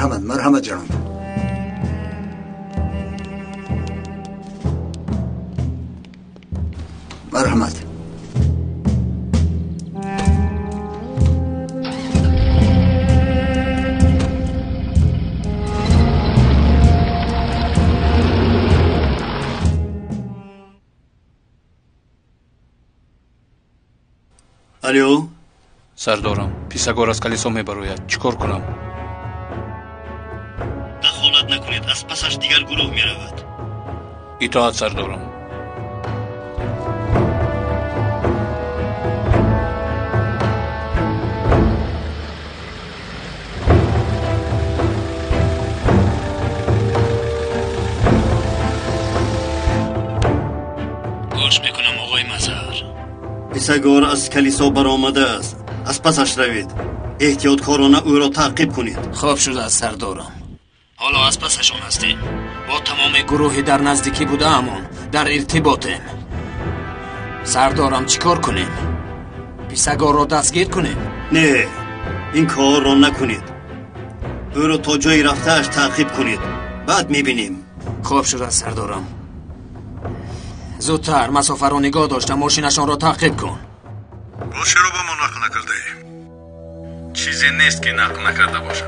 مرحمت جناب. مرحمت. الو سردارم پیسگار از کلیسا میبروید، چیکار کنم؟ دخالت نکنید، از پسش دیگر گروه میرود. اطاعت سردارم. گوش میکنم آقای مظهر. پیسگار از کلیسا برآمده است، از پسش روید. احتیاطکارانه او را تعقیب کنید. خوب شده از سردارم. حالا از پسشان هستیم. با تمام گروهی در نزدیکی بوده امون در ارتباطیم. سردارم چیکار کنیم؟ پیسگار را دستگیر کنیم؟ نه، این کار را نکنید. او را تا جایی رفتهش تعقیب کنید، بعد میبینیم. خوب شده از سردارم. زودتر مسافر را نگاه داشته ماشینشان را تعقیب کن. باز چرا با ما نقل نکرده؟ چیزی نیست که نقل نکرده باشم.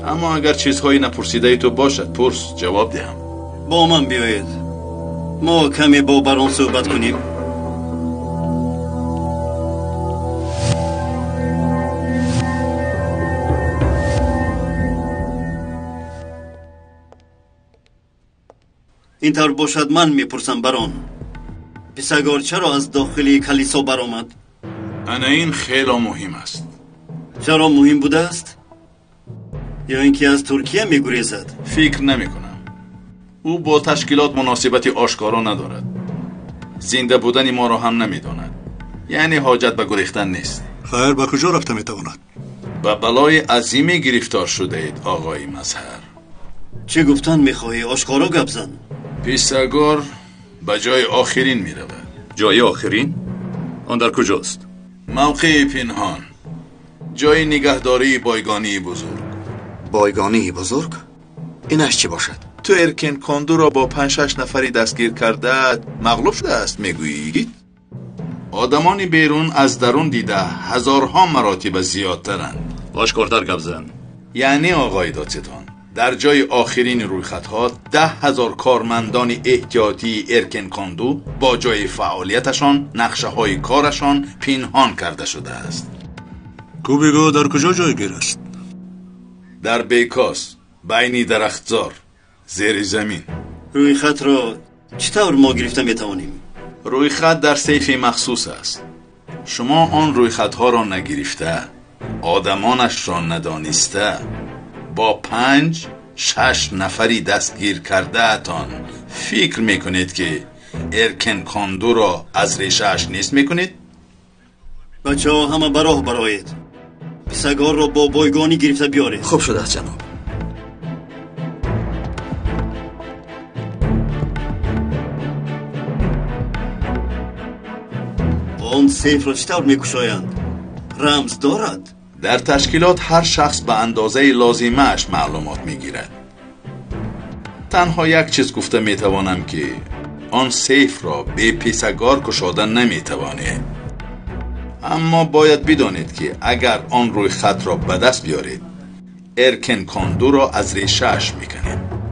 اما اگر چیزهایی نپرسیده تو باشد پرس، جواب دهم. با من بیایید، ما کمی با بران صحبت کنیم. اینطور باشد من میپرسم بران، پیسگار چرا از داخلی کلیسا برآمد؟ انا این خیلی مهم است. چرا مهم بوده است؟ یا اینکه از ترکیه میگریزد؟ فکر نمی کنم. او با تشکیلات مناسبتی آشکارا ندارد. زنده بودن ما را هم نمیداند. یعنی حاجت به گریختن نیست. خیر، به کجا رفته میتواند؟ به بلای عظیمی گرفتار شده اید آقای مظهر. چه گفتن میخواهی؟ آشکارا گپ زن. پیسگار به جای آخرین میرود. جای آخرین؟ آن در کجاست؟ موقع پنهان، جای نگهداری بایگانی بزرگ. بایگانی بزرگ؟ اینش چی باشد؟ تو ارکن کاندو را با 5-6 نفری دستگیر کرده مغلوب شده است میگویی؟ آدمانی بیرون از درون دیده هزارها مراتب زیادترند. آشکارتر گپ زن. یعنی آقای دادستان، در جای آخرین رویخطها 10,000 کارمندان احتیاطی ارکن کاندو با جای فعالیتشان نقشه های کارشان پنهان کرده شده است. کوبیگو در کجا جایگیر است؟ در بیکاس، بینی درختزار، زیر زمین. رویخط را چطور ما گرفته میتوانیم؟ رویخط در سیف مخصوص است. شما آن رویخطها را نگرفته، آدمانش را ندانسته، با 5-6 نفری دستگیر کرده اتان فکر میکنید که ارکن کاندو را از ریشهش نیست میکنید؟ بچه ها همه براه برایید. پیسگار را با بایگانی گرفته بیارید. خوب شده است جناب. آن سیف را چطور میکشایند؟ رمز دارد؟ در تشکیلات هر شخص به اندازه لازمش معلومات میگیرد. تنها یک چیز گفته میتوانم که آن سیف را به پیسگار کشادن نمیتوانه. اما باید بدانید که اگر آن روی خط را به دست بیارید، ارکن کاندو را از ریشه‌اش میکنید.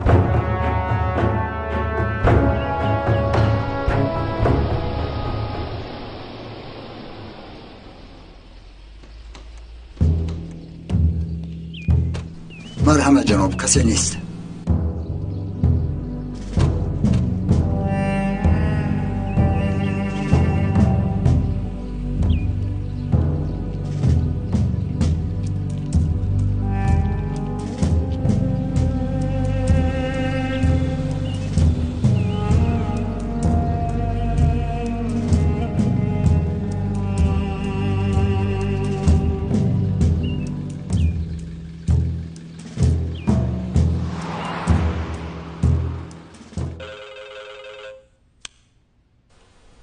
مرحمت جناب، کسی نیست.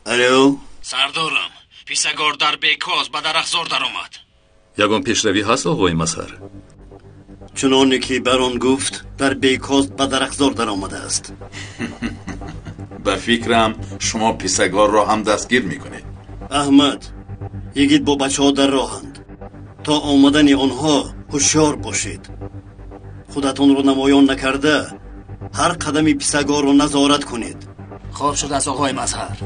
الو سردارم، پیسگار در بیکاز به درختزار در آمد. یگان پیشروی هست آقای مظهر؟ چنانه که بران گفت در بیکاست به درخزار در آمده است. به فکرم شما پیسگار را هم دستگیر میکنید. احمد، یگید با بچه ها در راهند. تا آمدن آنها هوشیار باشید. خودتون رو نمایان نکرده هر قدمی پیسگار رو نظارت کنید. خوب شد از آقای مظهر.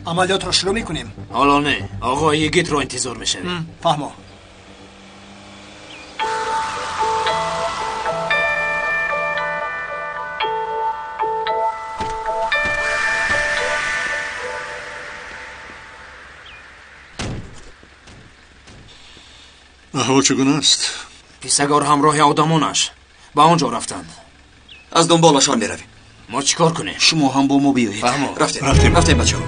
عملیات رو شروع میکنیم. حالا نه، آقای یگید رو انتظار میشویم. فهمو. احوال چگونه است؟ پیسگار همراه آدمانش به آنجا رفتند. از دنبالشان میرویم. ما چیکار کنیم؟ شما هم با ما بیایید. فهمو. رفتیم بچه ها.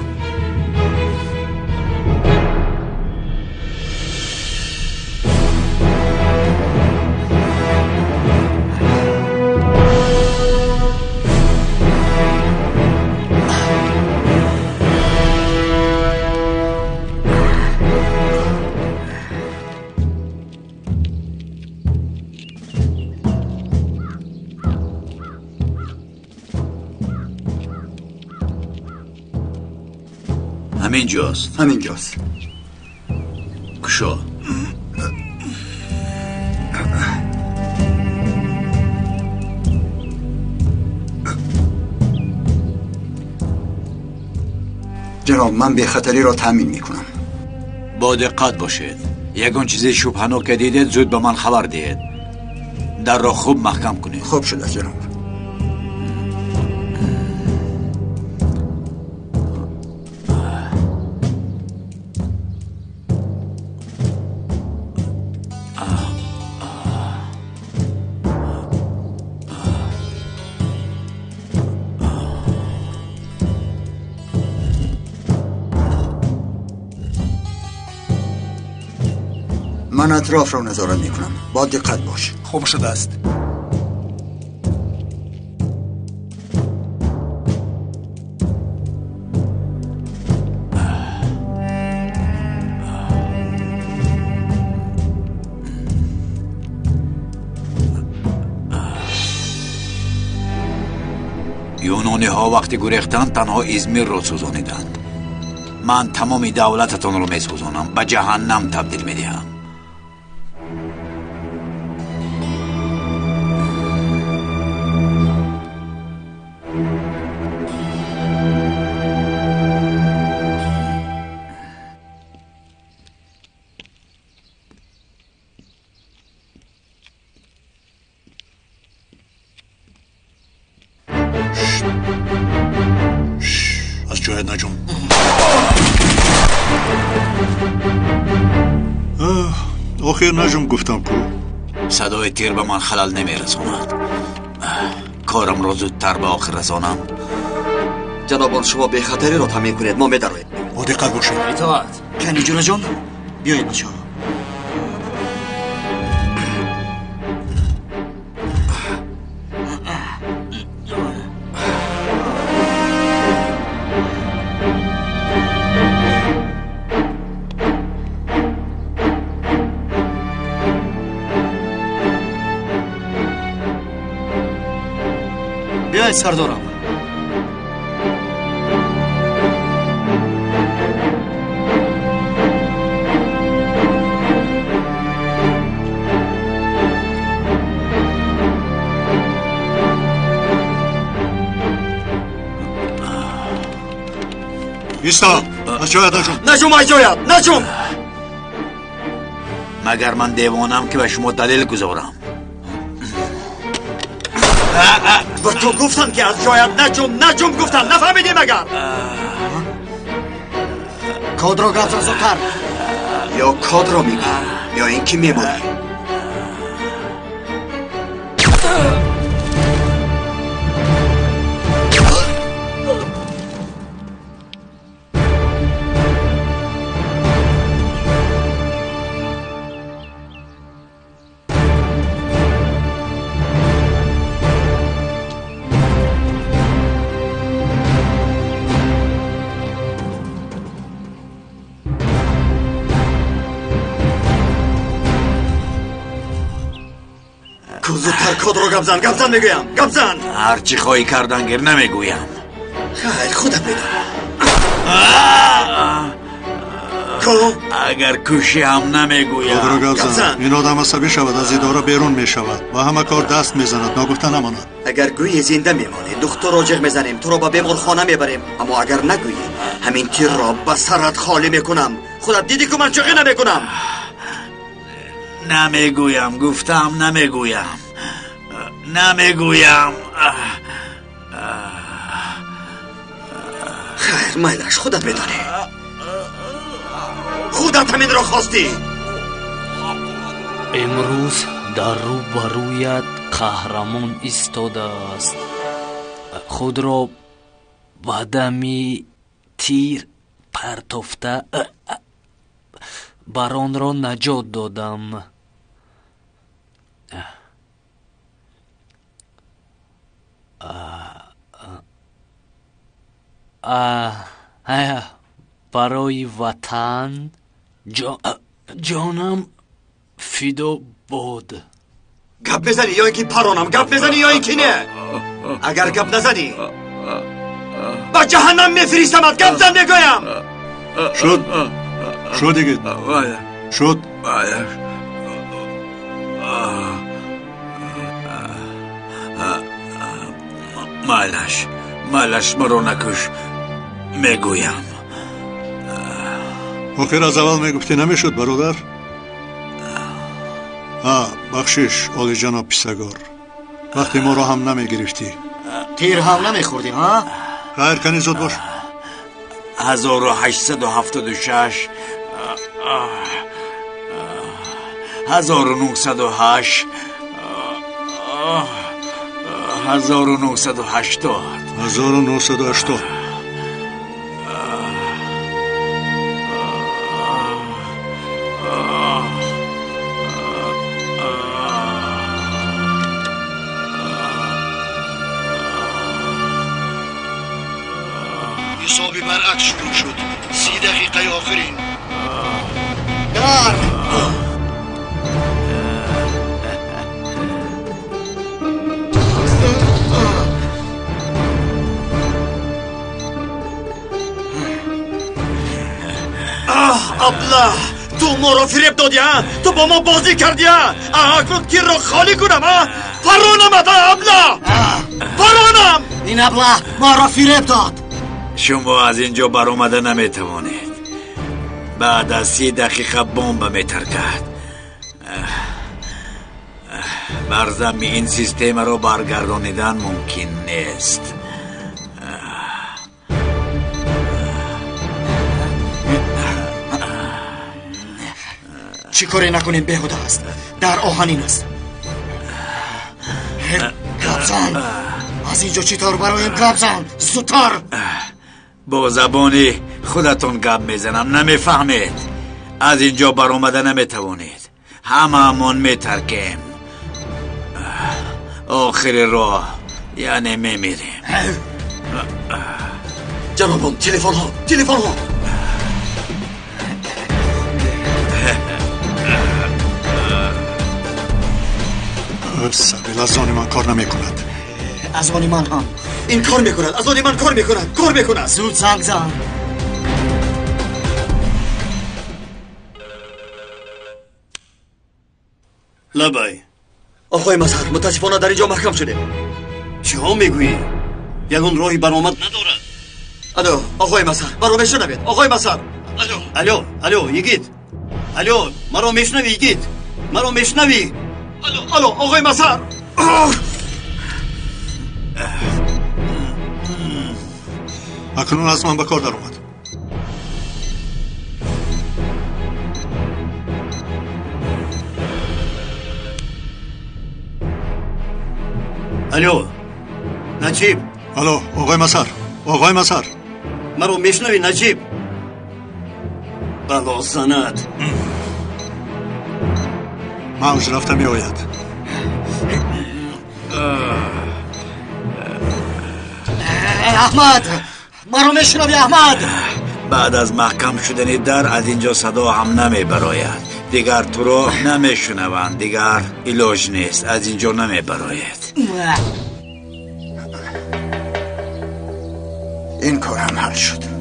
همینجاست. کشا. جناب، من به خطری را تأمین میکنم. با دقت باشید. یگان چیزی شبهناک که دیدید زود به من خبر دهید. در را خوب محکم کنید. خوب شده جناب. من اطراف را نظارت میکنم. با دقت باش. خوب شده است. یونانی ها وقتی گریختند تنها ازمیر را سوزانیدند. من تمام دولتتان رو میسوزانم، به جهنم تبدیل میدهم. از جایت نجوم. آخر نجوم گفتم کو. صدای تیر به من خلل نمیرساند. کارم را زودتر به آخر رسانم. جناب، شما به خطری را تأمین کنید. ما می‌درویم. با دقت باشید. اطاعت. کنی جون جان، بیایید بچه ها. بیایید سردارم. ایستا. از جایت نجوم. نجوم از جایت. نجوم. مگر من دیوانم که به شما دلیل گذارم؟ و تو گفتن که از جایت نجوم گفتن. نفهمیدی مگر؟ کاد را گفت زودتر. یا کاد را میگی یا اینکه میمونی. زودتر کد رو گبزن میگویم گبزن. هرچی خواهی کردنگر نمیگویم. خیر خودت میدونم. اگر کشی هم نمیگویم. کد رو گبزن. این آدم عصبی شود از اداره بیرون میشود و همه کار دست میزند نگفته نماند. اگر گویی زنده میمانی دکتر رو جغ میزنیم تو رو با بیمارخانه میبریم، اما اگر نگویی همین تیر را به سرت خالی میکنم. خودت دیدی که من چقی نمیکنم. نمیگویم گفتم نمیگویم. خیر میلش خودت میدانی. خودت همین را خواستی. امروز در روبرویت قهرمان ایستاده است. خود را با دمی تیر پرتافته بر آن را نجات دادم. برای وطن جانم فدا باد. گپ بزنی یا اینکه پرانم، گپ بزنی یا اینکه نه. اگر گپ نزنی با جهنم میفریستمت. گپ زن میگویم. شد دیگه شد. مالش مرو نکش میگویم. آخر از اول میگفتی نمیشد برادر. بخشش عالی جناب پیسگار، وقتی ما رو هم نمیگرفتی تیر هم نمیخوردیم ها؟ خیر کنی زود باش. 1876 1908 1980 حسابی برعکس شروع شد. 30 دقیقه آخرین. در ابله تو ما رو فریب دادی ها؟ تو با ما بازی کردی ها؟ گفت تیر رو خالی کنم ها؟ پرانم ابله پرانم. این ابله ما را فریب داد. شما از اینجا بر آمده نمیتوانید. بعد از 30 دقیقه بمب میترکد. بر زمین این سیستم را برگردانیدن ممکن نیست. چی کاری نکنیم بهوده است. در آهنین است. گبزن از اینجا چطور برایم گبزن زودتر. با زبانی خودتون گپ میزنم نمیفهمید. از اینجا بر آمده نمیتوانید. هممون میترکیم. آخر راه یعنی میمیریم. جنابم تلفن ها سبیل از آن من کار نمی کند. از آن من هم این کار میکند. از آن من کار میکند. زود زنگ زن. لبای آقای مظهر متاسفانه در اینجا محکم شدیم. چی ها میگویی؟ یگون راهی برآمد ندارد. الو آقای مظهر مرا میشنوید؟ آقای مظهر الو یگید. الو مرا میشنوی یگید؟ مرا میشنوی؟ الو آقای مظهر. اکنون از من به کار در اومد. الو نجیب. الو آقای مظهر مرا میشنوی نجیب؟ بلا زند. موج رفته می آید. احمد مرا میشنوی احمد؟ بعد از محکم شدن در از اینجا صدا هم نمی براید. دیگر تو رو نمیشنوند. دیگر ایلاج نیست، از اینجا نمیبراید. این کار هم حل شد.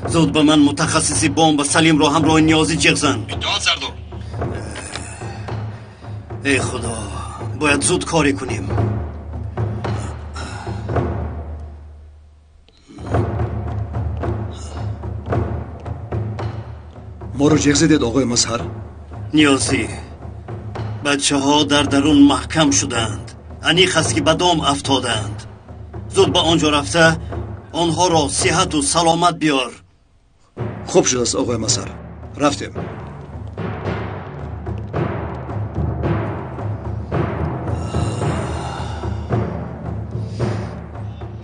زود به من متخصصی بمب و سلیم رو همراه نیازی جغزن. اتحاد سردار. ای خدا، باید زود کاری کنیم. ما رو جغز دید آقای مظهر؟ نیازی، بچه ها در درون محکم شدند. انیخ است که به دام افتادند. زود به آنجا رفته آنها را صحت و سلامت بیار. خوب شده است آقای مظهر، رفتیم.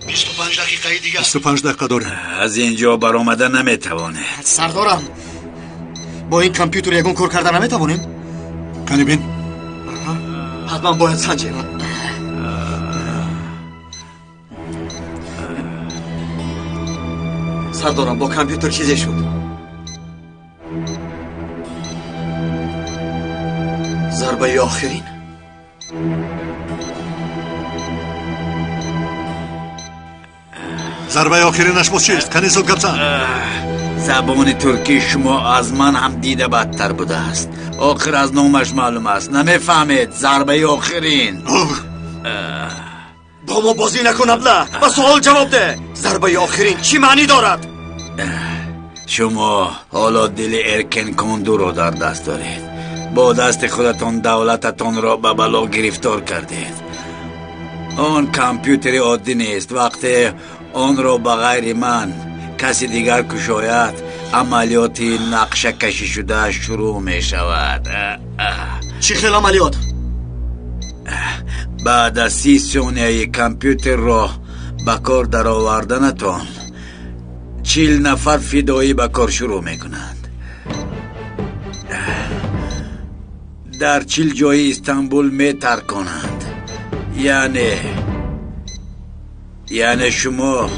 25 دقیقه دیگه 25 دقیقه داریم. از اینجا برآمده نمیتوانه. سردارم، با این کامپیوتر یگون کار کردن نمیتوانیم؟ کنی بین؟ حتما باید سنجیم. سردارم، با کامپیوتر چیزی شد. ضربه آخرین. ضربه آخرینش باز چیست؟ کنی زود گپسن. زبان ترکی شما از من هم دیده بدتر بوده است. آخر از نامش معلوم است. نمیفهمید ضربه آخرین. با ما بازی نکن ابله، با سوال جواب ده. ضربه آخرین چی معنی دارد؟ شما حالا دل ارکن کندو رو در دست دارید. با دست خودتان دولتتان را به بلا گرفتار کردید. آن کامپیوتر عادی نیست. وقتی آن را به غیر من کسی دیگر کشاید، عملیات نقشه کشی شده شروع می شود. چی خیلی عملیات؟ بعد از 30 ثانیه کامپیوتر را به کار در آوردنتان 40 نفر فدایی به کار شروع می کنند. در 40 جای استانبول می ترکانند. یعنی شما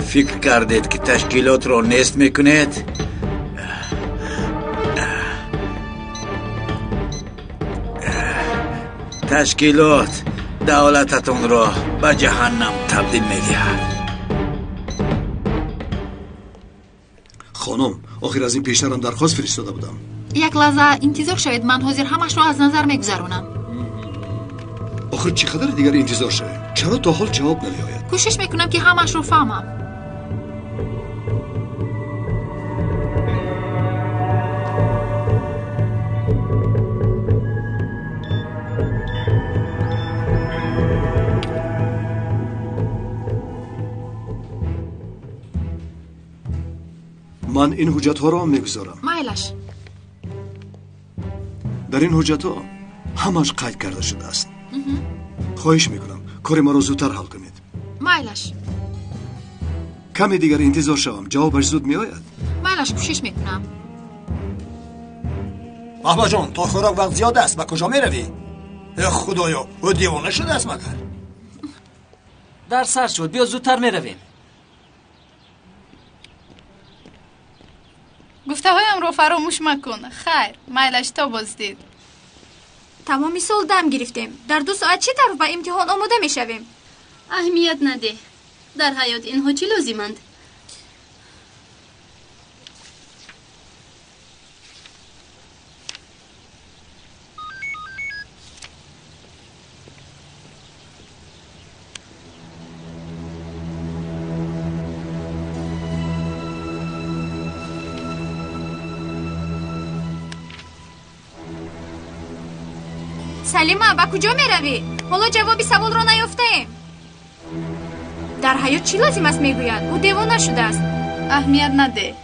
فکر کردید که تشکیلات را نیست میکنید؟ تشکیلات دولتتون را به جهنم تبدیل میدهد. خانم، آخر از این پیشترم درخواست فرستاده بودم. یک لحظه انتظار شوید، من حاضر همش را از نظر میگذرونم. آخر چقدر دیگر انتظار شوید؟ چرا تا حال جواب نمیآید؟ کوشش میکنم که همش رو فهمم. من این حجت ها را میگذارم. مایلش. در این حجت ها همش قید کرده شده است. خواهش میکنم کار ما را زودتر حل کنید. مایلش. کمی دیگر انتظار شوم، جوابش زود میآید. مایلش، کوشش میکنم. محبا جان، تا خوراک وقت زیاد است، به کجا میروی؟ خدایا، او دیوانه شده است مگر؟ در سر شد، بیا زودتر میرویم. گفته هایم رو فراموش مکن. خیر، مایلش تا بازدید. تمامی سال دم گرفتیم. در 2 ساعت چی طرف به امتحان آماده میشویم؟ اهمیت نده. در حیات اینها چی لازمند؟ سلیما، با کجا می روی؟ حالا جوابی سوال را نیافتیم. در حیات چی لازم است میگوید؟ او دیوانه شده است. اهمیت نده.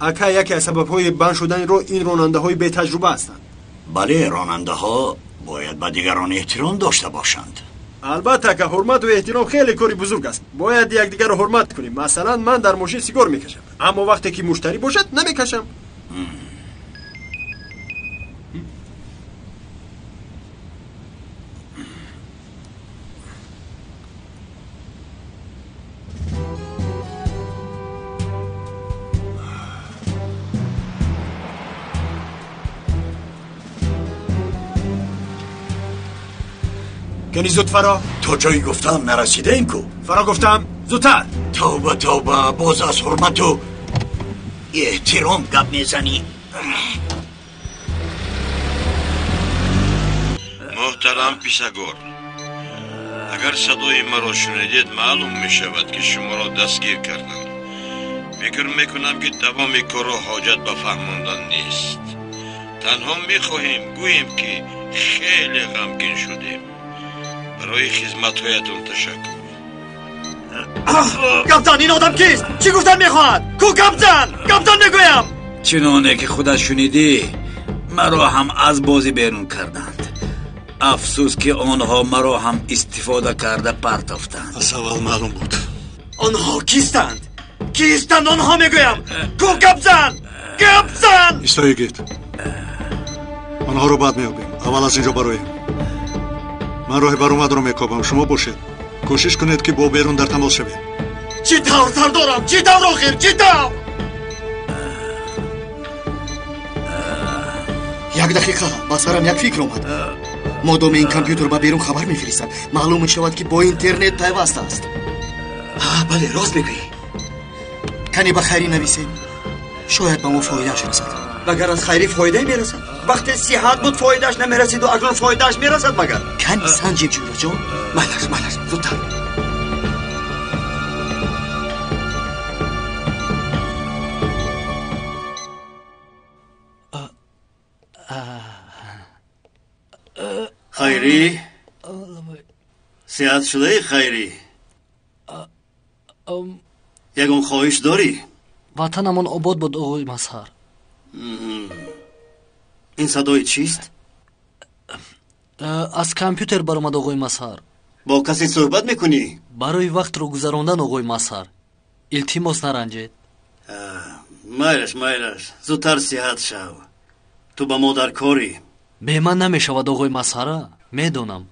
اکا یکی از سبب‌های بند شدن رو این راننده‌های بی تجربه هستند. بله، راننده ها باید به دیگران احترام داشته باشند. البته که حرمت و احترام خیلی کاری بزرگ است. باید یکدیگر رو حرمت کنیم. مثلا من در ماشین سیگار میکشم، اما وقتی که مشتری باشد نمیکشم. کنی زود فرا. تا جایی گفتم نرسیده این کو. فرا گفتم زودتر. توبه توبه، باز از حرمت و احترام گپ میزنی. محترم پیساگور، اگر صدای مرا شنیدید معلوم می شود که شما را دستگیر کردم. فکر میکنم که تمام کار را حاجت به فهماندن نیست. تنها میخواهیم گوییم که خیلی غمگین شدیم. برای خدمت‌هایتون تشکر. کاپتان این آدم کیست؟ چی گفتن میخواد؟ کو کاپتان میگویم. چنانه که خودت شنیدی مرا هم از بازی بیرون کردند. افسوس که آنها مرا هم استفاده کرده پرتافتند. از اول معلوم بود. آنها کیستند آنها میگویم. کو کاپتان ایستایگید. آنها رو بعد میابیم. اول از اینجا برویم. من راه برآمد رو میکاپم. شما باشید. کوشش کنید که با بیرون در تماس شوید. چی طور سردارم؟ چی طور آخر؟ چی طور؟ یک دقیقه با سرم یک فکر اومد. مادام این کامپیوتر با بیرون خبر میفرستند معلوم میشود که با اینترنت پیوسته است. بله راست میگویی. کنی به خیری نویسیم، شاید به ما فایدهش رسد. مگر از خیری فایده میرسد؟ وقتی صحت بود فایدهش نمیرسید و اکنون فایدهش میرسد مگر؟ کنی سنجیب جورا جان. مالش زودتر. خیری؟ صحت شده خیری؟ یکم خواهش داری؟ وطنمان آباد بود آقای مظهر. این صدای چیست؟ از کامپیوتر برآمد آقای مظهر. با کسی صحبت میکنی؟ برای وقت رو گذراندن آقای مظهر. التماس نرنجید. مایلش زودتر صحت شو. تو با ما در کاری. به من نمیشود آقای مظهر. میدونم.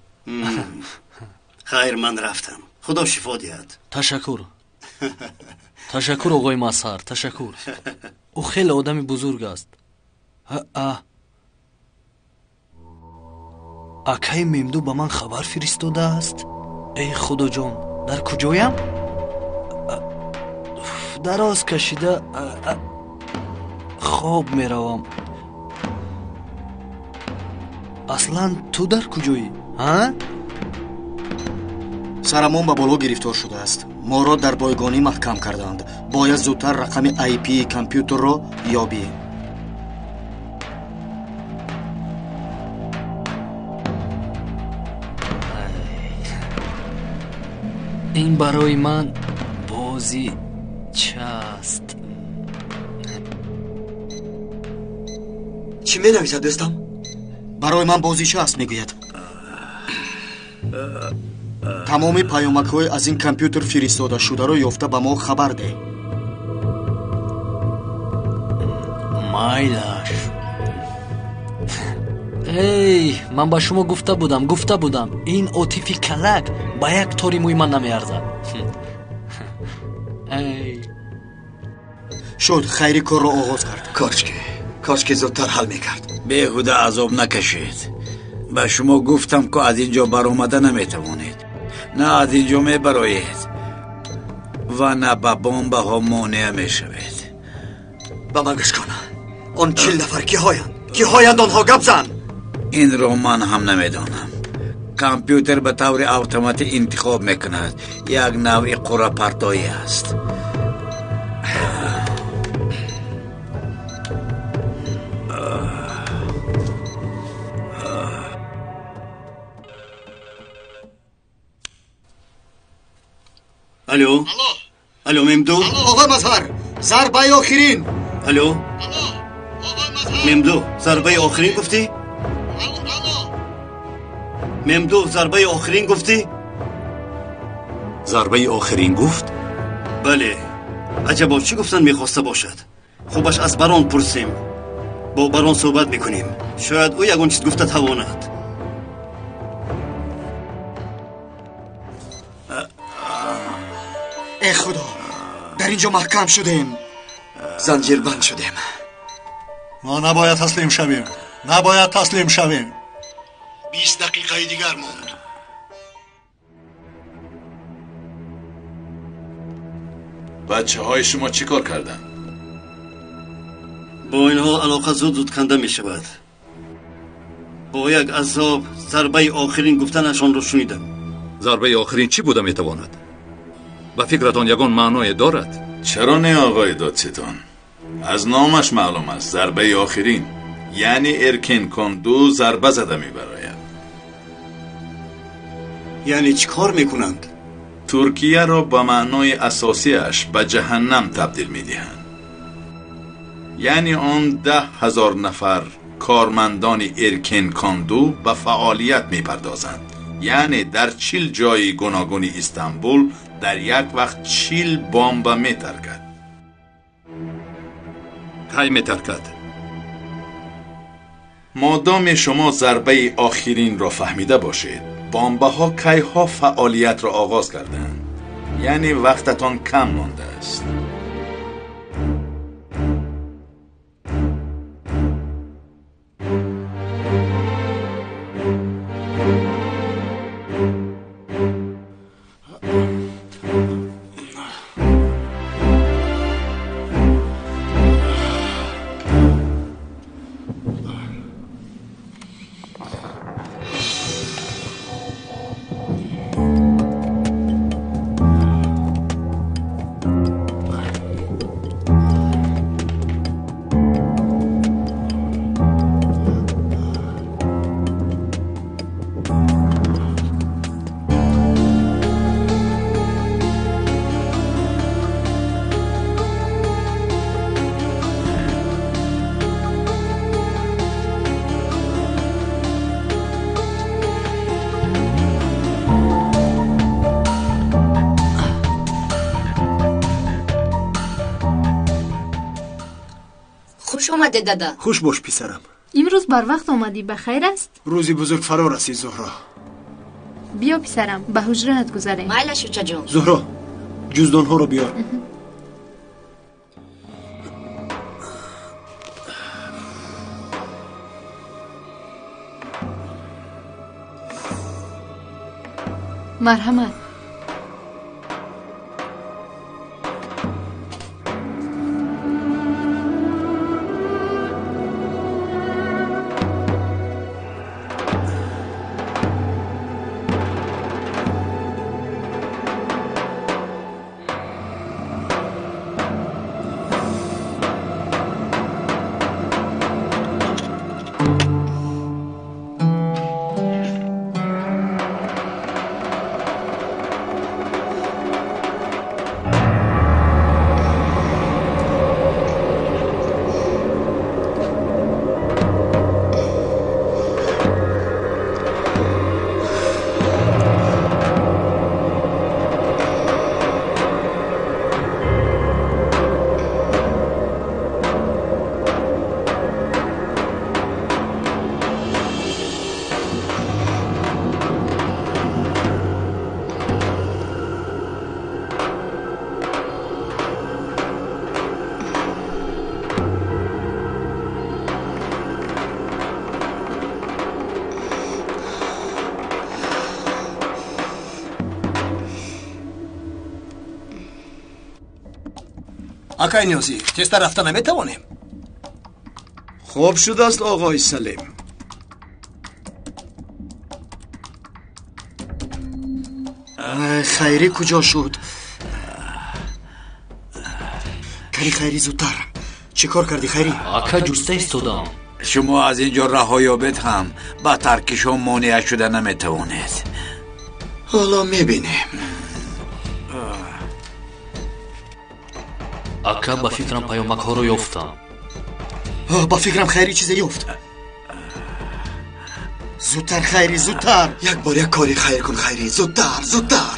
خیر من رفتم. خدا شفا دهد. تشکر آقای مظهر. تشکر. او خیلی آدمی بزرگ است. اکای ممدو به من خبر فرستاده است. ای خدا جان، در کجایم؟ دراز کشیده خواب میروم. اصلا تو در کجایی؟ سرمون به بالا گرفتار شده است. ما را در بایگانی محکم کردند. باید زودتر رقم IP کامپیوتر را یابیم. این برای من بازی چست. چی می نویسد دوستم؟ برای من بازی چست میگوید. تمام پیامک های از این کامپیوتر فرستاده شده رو یافته به ما خبر ده. مایلش. ای من با شما گفته بودم این عاطفی کلک با یک طوری موی من نمیارزد. ای شد خیری کار رو آغاز کرد. کاش که زودتر حل میکرد. بیهوده عذاب نکشید. به شما گفتم که از اینجا برآمده نمیتوانید. نه از اینجا میبرایید و نه به بمب ها مانع میشوید. به من گوش کن. آن 40 نفر کی هایند آنها گپ زن؟ این رو من هم نمیدانم. کامپیوتر به طور اتوماتیک انتخاب میکند. یک نوع قرعه پردایی است. الو ممدو. آقا مظهر ضربه آخرین. الو ممدو ضربه آخرین گفتی؟ ممدو ضربه آخرین گفتی؟ ضربه آخرین گفت؟ بله. عجبا چی گفتن میخواسته باشد؟ خوبش از بران پرسیم. با بران صحبت میکنیم. شاید او یگون چیز گفته تواند. ای خدا، در اینجا محکم شدیم، زنجیر بند شدیم. ما نباید تسلیم شویم. نباید تسلیم شویم. 20 دقیقه دیگر موند. بچه های شما چی کار کردن؟ با این حال علاقه زود کنده می شود. با یک عذاب ضربه آخرین گفتنشان رو شنیدم. ضربه آخرین چی بوده میتواند؟ به فکرتان یگان معنای دارد؟ چرا نه آقای دادستان؟ از نامش معلوم است ضربه آخرین یعنی ارکن کندو ضربه زده میبراید. یعنی چی کار میکنند؟ ترکیه را به معنای اساسیش به جهنم تبدیل میدهند. یعنی آن 10,000 نفر کارمندان ارکن کندو به فعالیت میپردازند. یعنی در 40 جای گوناگون استانبول در یک وقت 40 بمب میترکد. کی میترکد؟ مادام شما ضربه آخرین را فهمیده باشید، بمب ها کی ها فعالیت را آغاز کردند. یعنی وقتتان کم مانده است. خوش آمده دادا. خوش باش پسرم. امروز بر وقت آمدی، بخیر است؟ روزی بزرگ فرا رسید زهرا. بیا پسرم، به حجرهت گذاریم. مایل شوچه جون. زهرا، جزدان ها رو بیار. مرحمت. آقای نیازی، تست رفتن نمیتوانیم. خوب شده است آقای سلیم. خیری کجا شد؟ کاری خیری زودتر. چه کار کردی خیری؟ آکا جسته ایستادم. شما از اینجا رها یابید هم با ترکش هم مانع شده نمیتوانید. حالا میبینیم. آکا با فکرم پیامک ها رو یافتم. با فکرم خیری چیزی یافت. زودتر خیری زودتر. یک بار یک کاری خیر کن خیری. زودتر زودتر.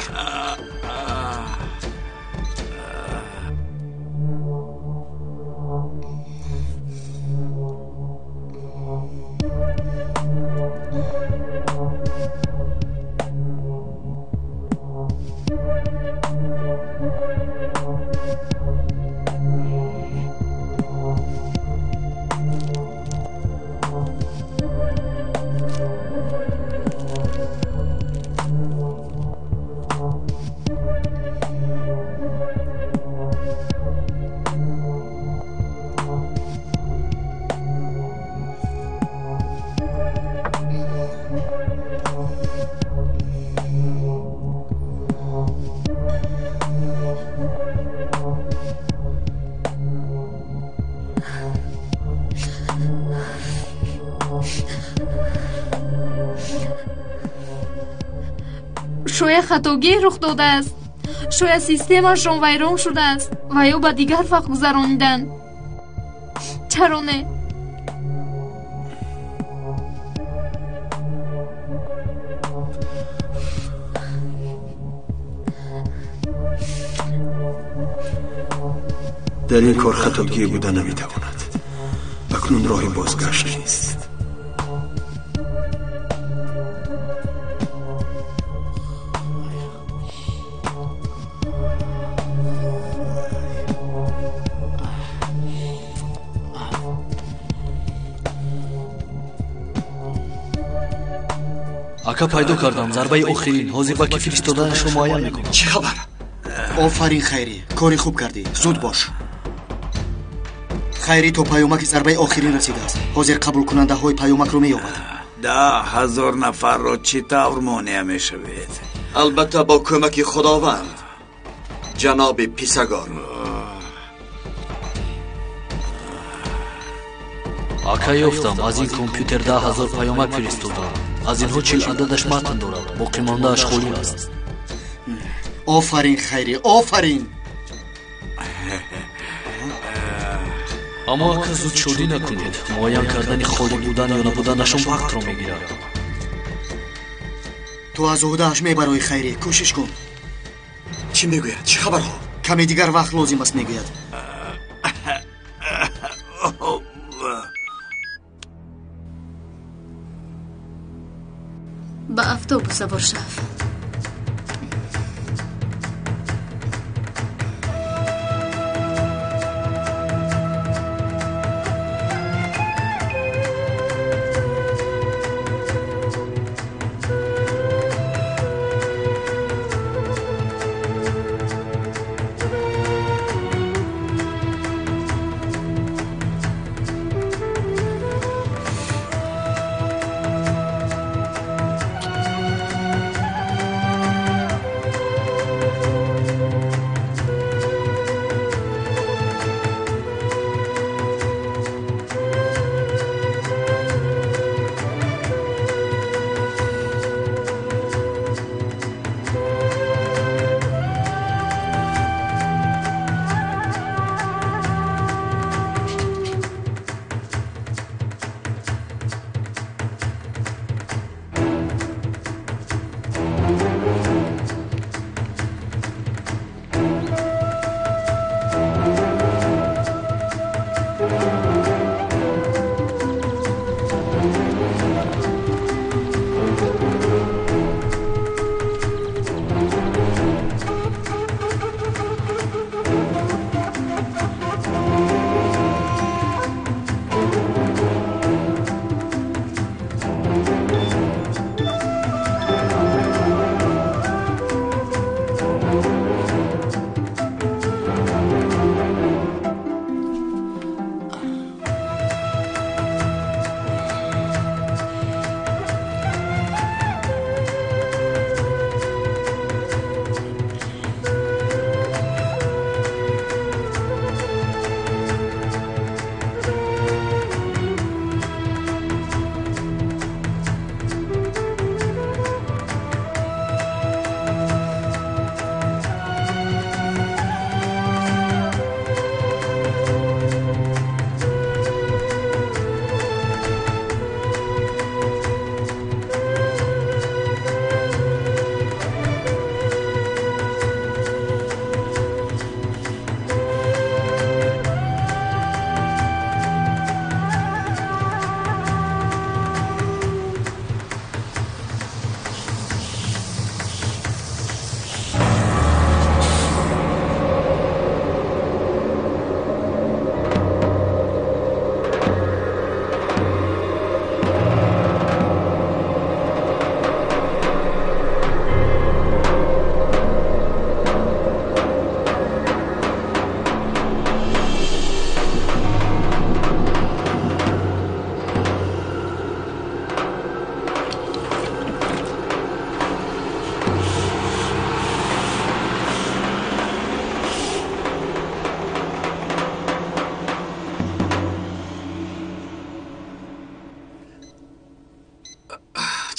шояд хатогӣ рух додааст, шояд системашон вайрон шудааст ва ё ба дигар вақт гузаронидан. чаро не? дар ин кор хатогӣ буда наметавонад. акнун роҳи бозгашт нест. ака пайдо кардам. зарбаи охирин ҳозир ба ки фиристоданашро муайян мекунам. чӣ хабар? офарин хайри, кори хуб кардӣ. зуд бош. хайри то паёмаки зарбаи охирин расидааст. ҳозир қабулкунандаҳои паёмакро меёбад. 10,000 нафарро чӣ тавр монеа мешавед? албатта бо кӯмаки худованд, ҷаноби Писагор. ака ёфтам, аз ин компютер 10,000 паёмак фиристодам. аз инҳо 40 ададаш матн дорад, боқимондааш холӣ аст. офарин хайри, офарин. аммо ака зуд шодӣ накунед. муайян кардани холӣ будан ё набуданашон вақтро мегирад. ту аз уҳдааш мебарои хайри, кӯшиш кун. чӣ мегӯяд? чӣ хабарҳо? каме дигар вақт лозим аст мегӯяд. ба автобус савор шав.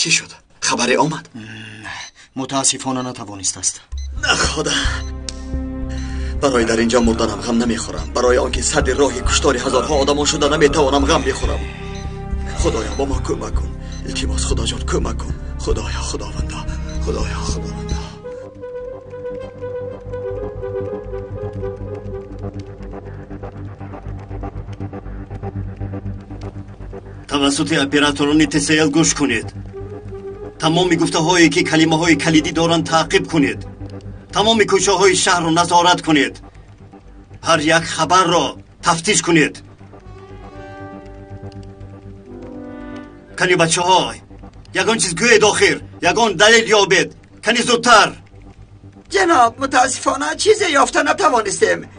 چی شد؟ خبری آمد؟ متاسفانه نتوانست است. نه خدا، برای در اینجا مردنم غم نمیخورم. برای آنکه صد راهی کشتار هزارها آدمان شده نمیتوانم غم بخورم. خدایا با ما کمک کن. التماس خدا جان کمک کن. خدایا خداوندا، خدایا خداوندا. توسط اپراتوران TCL گوش کنید. تمام گفته هایی که کلمه های کلیدی دارند تعقیب کنید. تمام کوچه های شهر را نظارت کنید. هر یک خبر را تفتیش کنید. کنی بچه های یگان چیز گوید آخر، یگان دلیل یابید. کنی زودتر. جناب متاسفانه چیزی یافته نتوانستیم.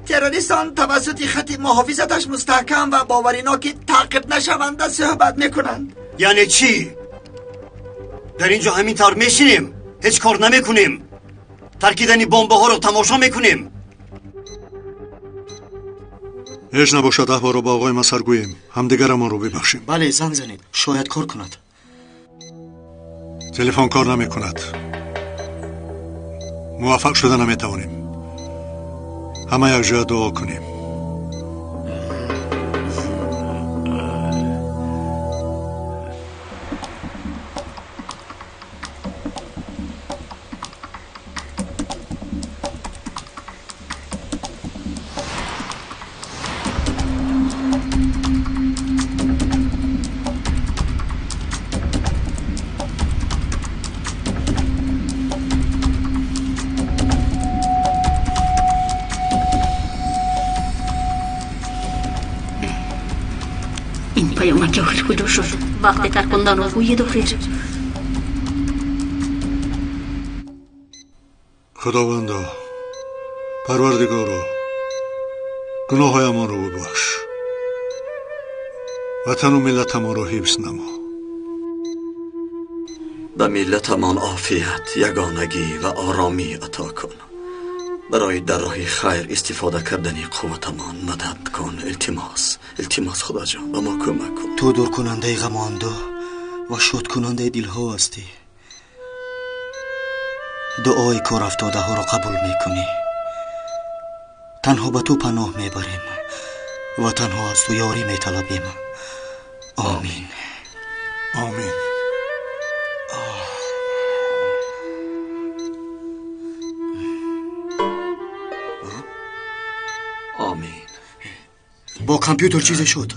تروریستان توسط خط محافظتش مستحکم و باوریناکی تعقیب نشونده صحبت میکنند. یعنی چی؟ در اینجا همین طور میشینیم، هیچ کار نمیکنیم، ترکیدنی بمب ها رو تماشا میکنیم. هیچ نباشد احوال رو با آقای ما سرگوییم، همدیگرمان رو ببخشیم. بله زنگ زنید، شاید کار کند. تلفن کار نمیکند، موفق شده نمیتوانیم. همه یک جا دعا کنیم. پیامک آخر کجا شد؟ وقت ترکندن رو گوید آخر. خداوندا، پروردگارا، گناههایمان رو ببخش. وطن و ملتمان رو حفظ نما. به ملتمان عافیت، یگانگی و آرامی عطا کن. برای در راه خیر استفاده کردنی قوتمان مدد کن. التماس خدا جان به ما کمک کن. تو دور کننده غمانده و شاد کننده دلها هستی. دعای کار افتاده ها را قبول میکنی. تنها به تو پناه میبریم و تنها از تو یاری میطلبیم. آمین. آمین. آمین. با کامپیوتر چیزی شد.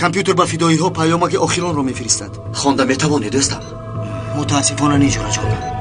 کامپیوتر با فیدایی ها پیامک آخران رو میفرستد. خوانده میتوانی دوستم؟ متاسفانه نیجوره جانم.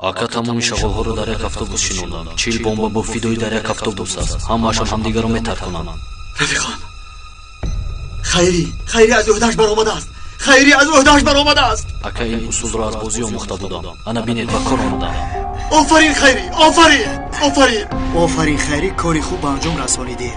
ака тамоми шағолҳоро дар як автобус шинонданд. 40 бомба бо фидои дар як автобус аст. Ҳамаашон ҳамдигарро метарконанд. рафиқан, хайри аз уҳдаш баромадааст. хайри аз уҳдаш баромадааст. ака ин усулро аз бозӣ омӯхта будам. ана бинед ба кор омадам. офарин хайри, офарин. офарин хайри, кори хуб ба анҷом расонидӣ.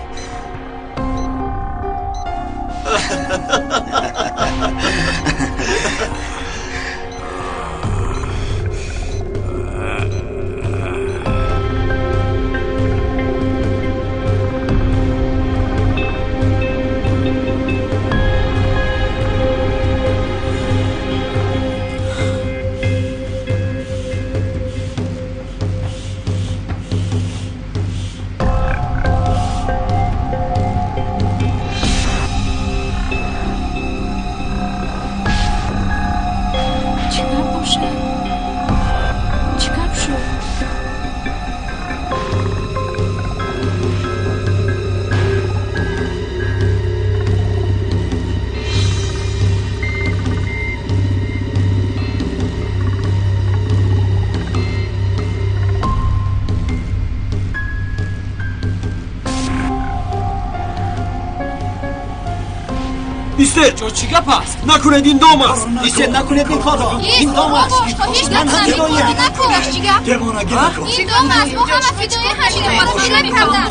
Чо чӣ гап аст? Накунед, ин дом аст. Истед, накунед ин корро. Ин дом аст. ман ҳам фидоӣ накунаш чига? Девонаги накун. ин дом аст. мо ҳама фидоӣ ҳамина фармода кардам.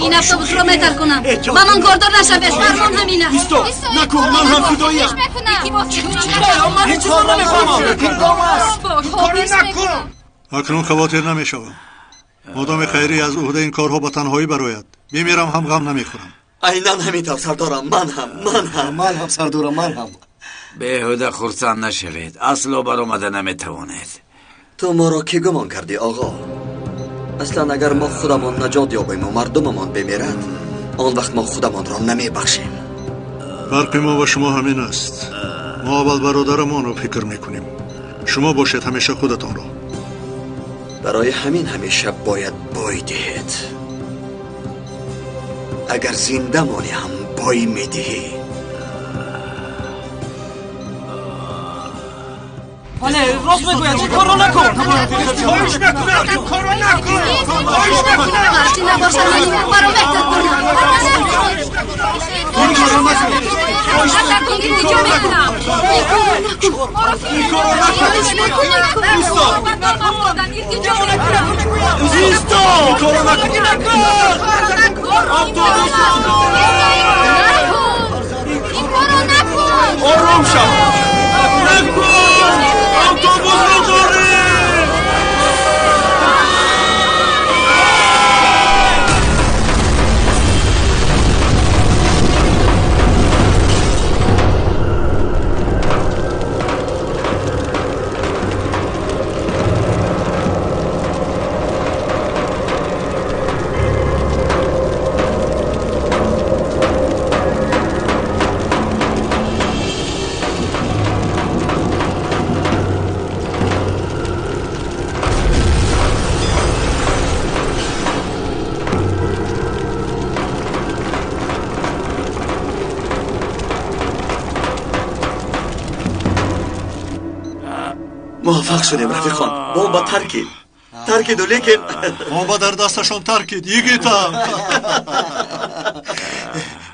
ин автобусро метаркунам. Ба ман гордор нашавед. фармон ҳамин аст. Исто, накун, ман ҳам фидоӣам. ман ҳеҷ чизро намефаҳмам. ин дом аст. корӣ накун. акнун хавотир намешавам. модоми хайрӣ аз уҳдаи ин корҳо ба танҳоӣ барояд, бимирам ҳам ғам намехӯрам. айнан ҳаминтав сардорам. ман ҳам сардорам. ман ҳам беҳуда хурсанд нашавед. асло баромада наметавонед. ту моро кӣ гумон кардӣ оғо? аслан агар мо худамон наҷот ёбему мардумамон бемирад, он вақт мо худамонро намебахшем. фарқи мо ва шумо ҳамин аст. мо аввал бародарамонро фикр мекунем. шумо бошед ҳамеша худатонро. барои ҳамин ҳамеша бояд бой диҳед. агар зинда монӣ ҳам бой медиҳӣ. бале, рост мегӯяд, ин корро накун. хоҳиш мекунам, ин корро накун. ҳарчи набошад, ман ин баро метаркунам. ором шав. автобус надорӣ. муваффақ шудем рафиқон. бомба таркиду, лекин бомба дар дасташон таркид. йигитам.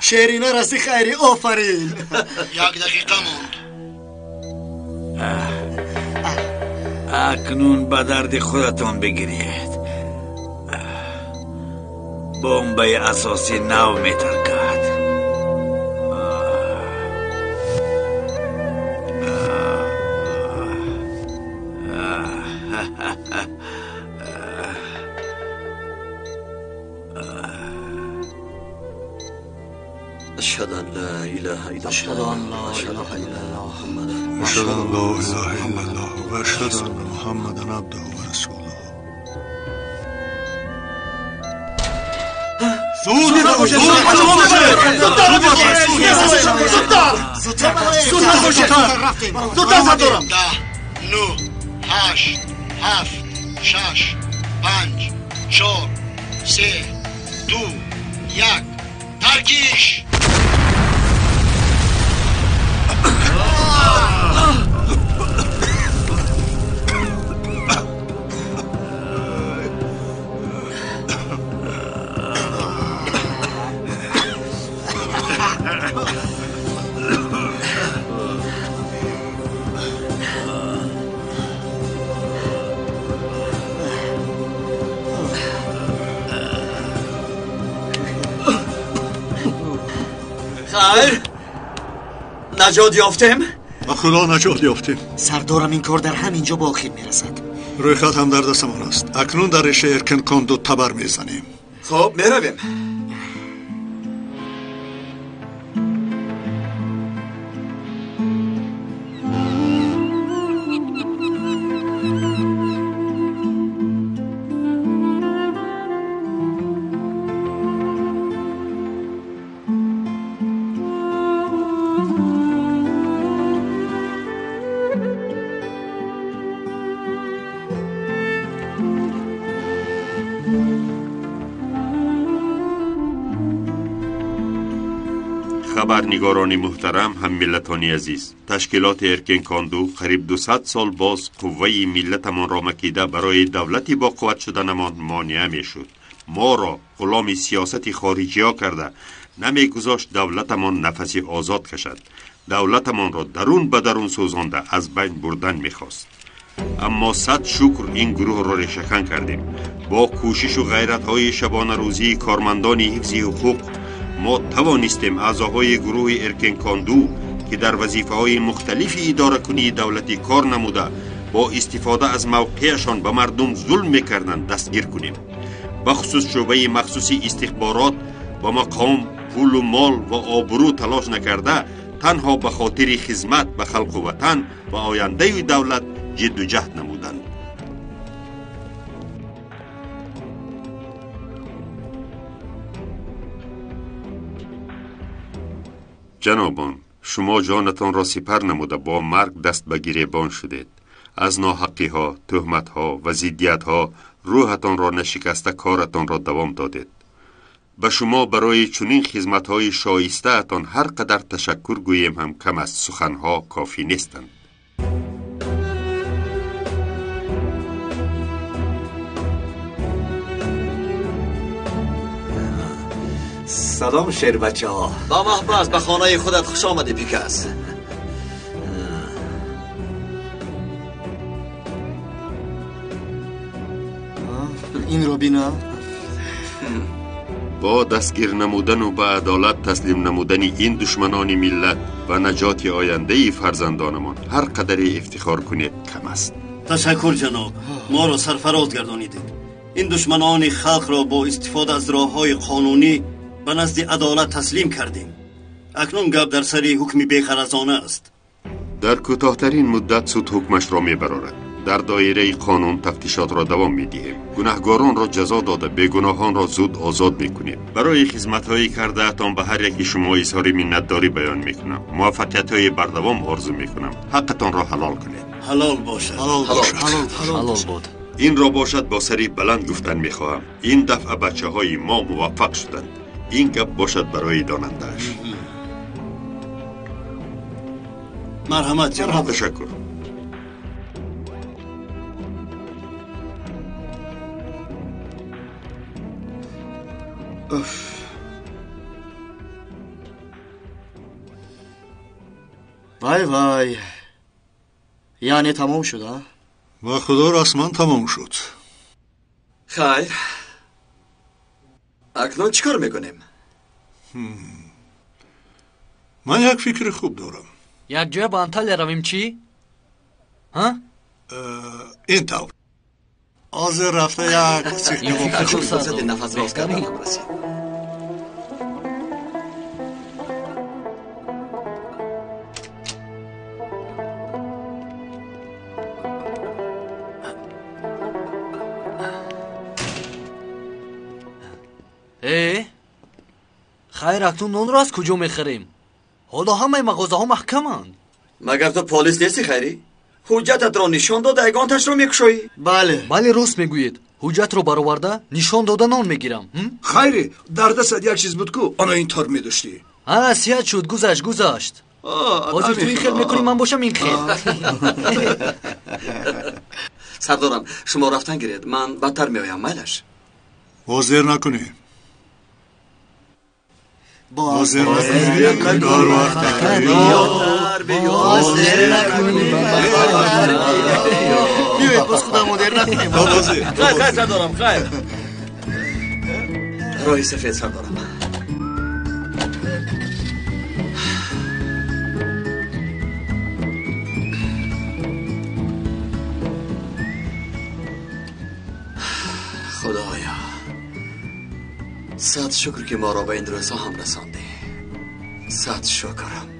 шерина расти хайри, офарин. як дақиқа монд. акнун ба дарди худатон бигиред. бомбаи асосӣ нав метаркад. أشهد أن لا إله إلا الله أشهد أن لا إله إلا الله أشهد أن لا إله إلا الله وأشهد أن محمدا عبده ورسوله. زودتر سردارم. 10 9 8 7 6 5 4 3 2 1 ترکیش. خیر نجات یافتیم؟ خدا نجات یافتیم. سردارم این کار در همینجا با آخر میرسد. روی خط هم در دستمان است. اکنون در ریشه ارکن کاندو تبر میزنیم. خب میرویم. خبرنگاران محترم، هم ملتانی عزیز، تشکیلات ارکن کاندو قریب 200 سال باز قوه ملتمان را مکیده برای دولتی با قوت شدنمان مانع می شد. ما را غلام سیاست خارجی ها کرده نمی گذاشت دولتمان نفسی آزاد کشد. دولتمان را درون به درون سوزانده از بین بردن می خواست. اما صد شکر این گروه را ریشه‌کن کردیم. با کوشش و غیرت های شبانه روزی کارمندان حفظی حقوق ما توانستیم اعضاهای گروه ارکن کاندو که در وظیفه های مختلف اداره کنی دولتی کار نموده با استفاده از موقعشان به مردم ظلم میکردند دستگیر کنیم. بخصوص شعبه مخصوصی استخبارات با مقام، پول و مال و آبرو تلاش نکرده تنها به خاطر خدمت به خلق و وطن و آینده دولت جد و جهد نمودند. جنابان، شما جانتان را سپر نموده با مرگ دست به گریبان شدید. از ناحقی ها، تهمت ها و ضدیت ها روحتان را نشکسته کارتان را دوام دادید. به شما برای چنین خدمت های شایسته اتان هر قدر تشکر گوییم هم کم است. سخنها کافی نیستند. سلام شیر بچه ها. با محبت به خانه خودت خوش آمدی پیکس. این رو بینا. با دستگیر نمودن و به عدالت تسلیم نمودن این دشمنان ملت و نجات آینده فرزندانمان هر قدر افتخار کنید کم است. تشکر جناب، ما را سرفراز گردانیدید. این دشمنان خلق را با استفاده از راه‌های قانونی به نزد عدالت تسلیم کردیم. اکنون گپ در سر حکم بی‌غرضانه است. در کوتاه‌ترین مدت سود حکمش را می‌برارد. در دایره قانون تفتیشات را دوام می‌دهیم. گناهکاران را جزا داده بیگناهان را زود آزاد می‌کنیم. برای خدمت‌های کرده اتان به هر یکی شما اظهار منتداری بیان می‌کنم. موفقیت‌های بردوام آرزو می‌کنم. حقتان را حلال کنید. حلال باشد. حلال باد. این را باشد با سری بلند گفتن می‌خواهم. این دفعه بچه‌های ما موفق شدند. این گپ باشد برای داننده‌اش. مرحمت جناب. تشکر. وای وای، یعنی تمام شد ها؟ و خدا رسما تمام شد. خیر، اکنون چیکار میکنیم؟ من یک فکر خوب دارم. یک جای با انتالیا رویم چی؟ ها؟ این طور آزر رفته یک این فکر خوب فرصت نفس راست کردن برسیم. خیر اکنون نون را از کجا میخریم؟ حالا همه مغازه ها محکمند. مگر تو پلیس نیستی خیری؟ حجتت را نشان داده اگانتش رو میکشوی؟ بله راست میگویید. حجت رو برآورده نشان داده نان میگیرم. خیری در دستت یک چیز بود کو آنها این طور میداشتی. سیاد شد گذشت. حاضر تو این خیل میکنی من باشم این خیل. سردارم شما رفتن گیرید، من بدتر میایم. میلش حاضر نکنی. بازر نکنی کار وقت بیایید باز خودم مدر نکنیم خیر سردارم خیر راهی سفید سردارم خدایا صد شکر که ما را به این روزها هم رساندی صد شکرم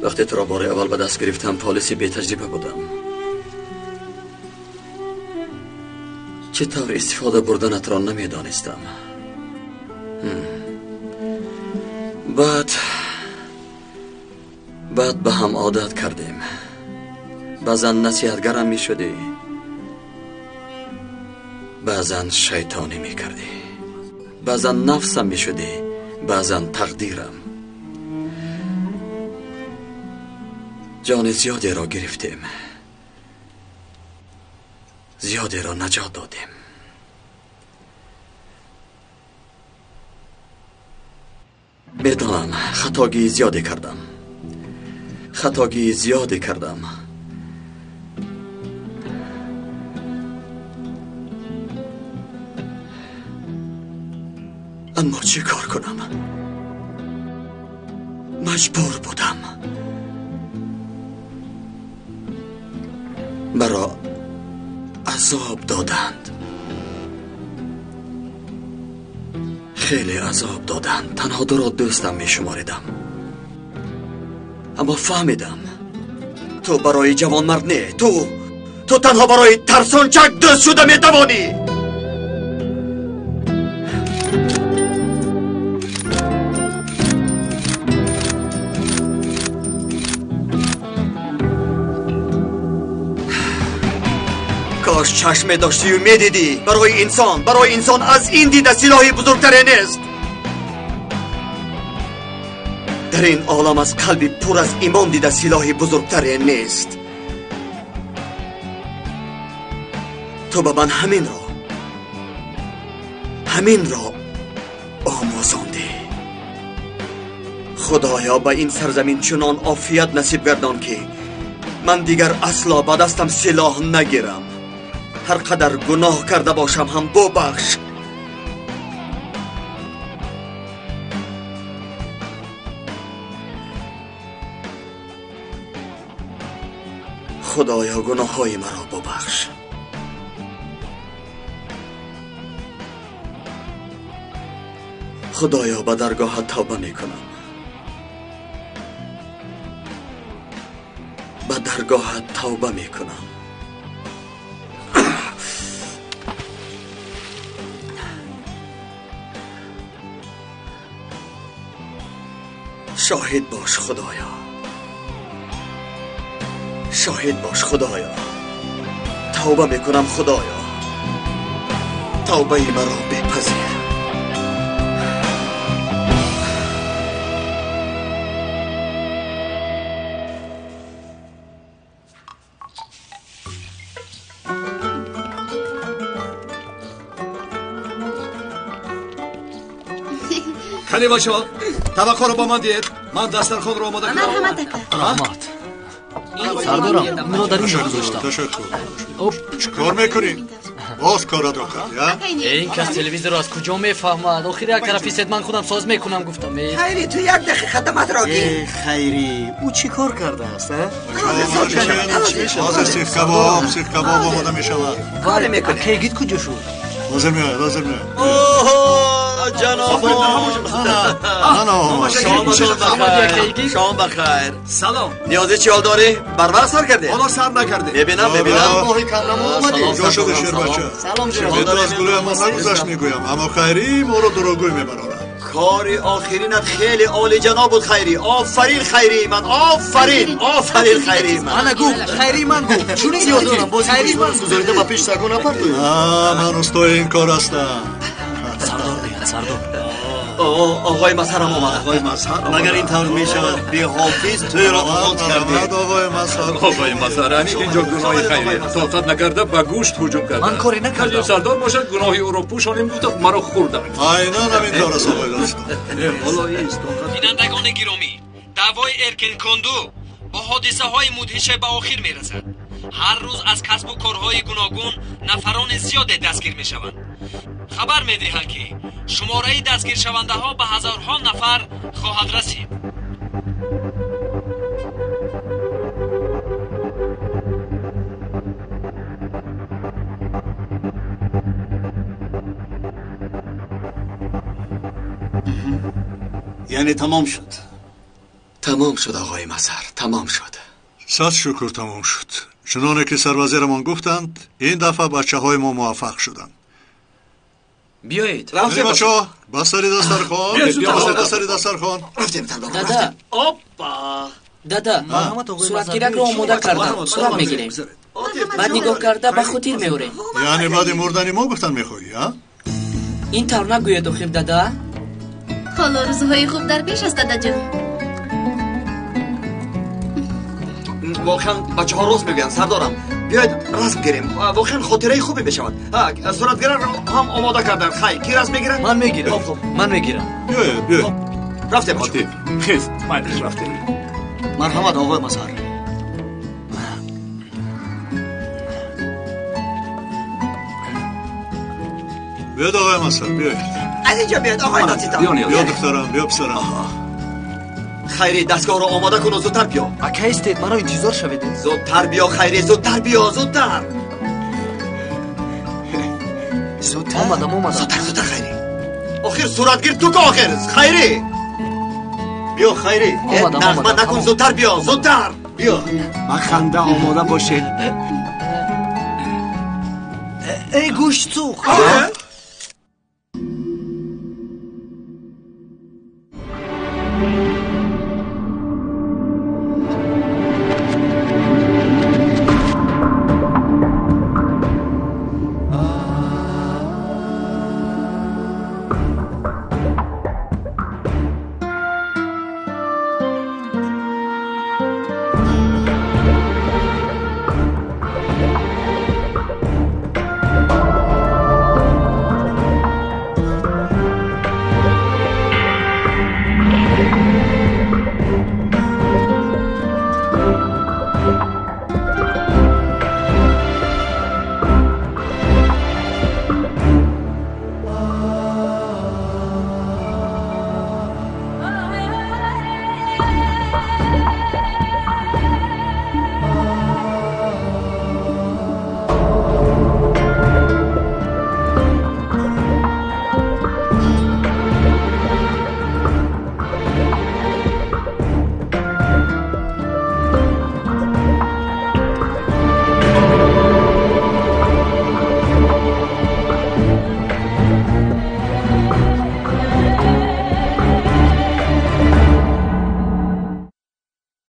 وقتی تو را بار اول به دست گرفتم پالیسی بی تجربه بودم چطور استفاده بردنت را نمیدانستم بعد به هم عادت کردیم بعضا نصیحتگرم می شدی بعضا شیطانی می کردی بعضا نفسم می شدی بعضا تقدیرم جان زیادی را گرفتیم زیادی را نجات دادیم میدانم خطاگی زیادی کردم اما چی کار کنم مجبور بودم مرا عذاب دادند خیلی عذاب دادند تنها تو را دوستم می شماریدم اما فهمیدم تو برای جوان مرد نه تو تنها برای ترسانچک دوست شده می توانی کاش چشم داشتی و میدیدی برای انسان از این دیده سلاحی بزرگتری نیست در این عالم از قلبی پر از ایمان دیده سلاحی بزرگتری نیست تو به من همین را آموزاندی خدایا به این سرزمین چنان عافیت نصیب گردان که من دیگر اصلا به دستم سلاح نگیرم هر قدر گناه کرده باشم هم ببخش خدایا گناه های مرا ببخش خدایا به درگاهت توبه میکنم به درگاهت توبه میکنم شاهد باش خدایا توبه میکنم خدایا توبه مرا بپذیر خیلی بچه ها توقع رو با من دید. من دسترخوان رو آماده کنم. مرحمت اکا. رحمت. سردارم اون رو در اینجا گذاشتم. تشکر. چیکار میکنی؟ باز کارا رو کردی؟ این کس تلویزیون رو از کجا میفهمد؟ آخر یک طرفی سید من خودم ساز میکنم گفتم. خیری تو یک دقیقه خدمت را گیر. خیری او چی کار کرده است؟ باز سیخ کباب آماده میشود. کار میکنه. کیگید کجا شد؟ لازم میاد. اوه جناب شام بخیر. سلام. نیازی چی حال داری؟ بربر سر کرده؟ حالا سر نکرده. ببینم ماهی کمرمو اومدی. جا شده شیر بچه. سلام شما. بدون از گلوی ما نگذشت میگویم اما خیری ما رو دروگوی میبرارم. کاری آخرینت خیلی عالی جناب بود خیری. آفرین خیری من. آفرین خیری من. انا گو خیری من گو. چون این دارم باز خیری من گذاریده با پیش سگو نفر توی. من استوی این کار هستم. سردار آقای مظهرم آمد. مگر این طور می شود بی حافظ توی را آماد کرده. آقای مظهر اینجا گناه خیریه. طاقت نکرده به گوشت هجوم کرده. من کاری نکردم. سردار باشد گناهی او را پوشانیم بود مرا خوردن. اینا همین کار است آقای لاستان. بینندگان گرامی، دعوای ارکن کندو با حادثه های مدهش به آخر می رسد. هر روز از کسب و کارهای گوناگون نفران زیاد دستگیر می شوند. خبر می دهند که شماره دستگیر شونده ها به هزارها نفر خواهد رسید. یعنی تمام شد. تمام شد آقای مظهر، تمام شد. صد شکر تمام شد. چنانه که سروزیرمان گفتند این دفعه بچه های ما موفق شدند. بیایید. بریم بچه ها بستری دسترخوان. دادا دادا صورتگیرک رو آماده کردم. صورت میگیریم بعد نگاه کرده به خاطر میاره. یعنی بعد مردنی ما گفتن میخوایی ها؟ این طور نگوید آخر دادا. حالا روزهای خوب در پیش است دادا جان. واقعا بچه ها راست میگن سردارم. بیاید رسم گیریم. واقعا خاطره خوبی بشود. صورتگیر هم آماده کردن. خیلی کی رسم میگیره؟ من میگیرم. بیاید رفته بچه. خیز من رفته. مرحمت آقای مظهر. بیاید آقای مظهر بیاید. از اینجا بیاید آقای ناتیتا. بیا دخترم بیا پسرم. خیری دستگاه رو آماده کن و زودتر بیا. اکه استید منو انتظار شوید. زودتر بیا خیری زودتر بیا زودتر. آمدم. زودتر خیری. آخر صورتگیر تو که آخر خیری. بیا خیری. نغمه نکن زودتر بیا زودتر. بیا. من خنده آماده باشه. ای گوشت سوخت.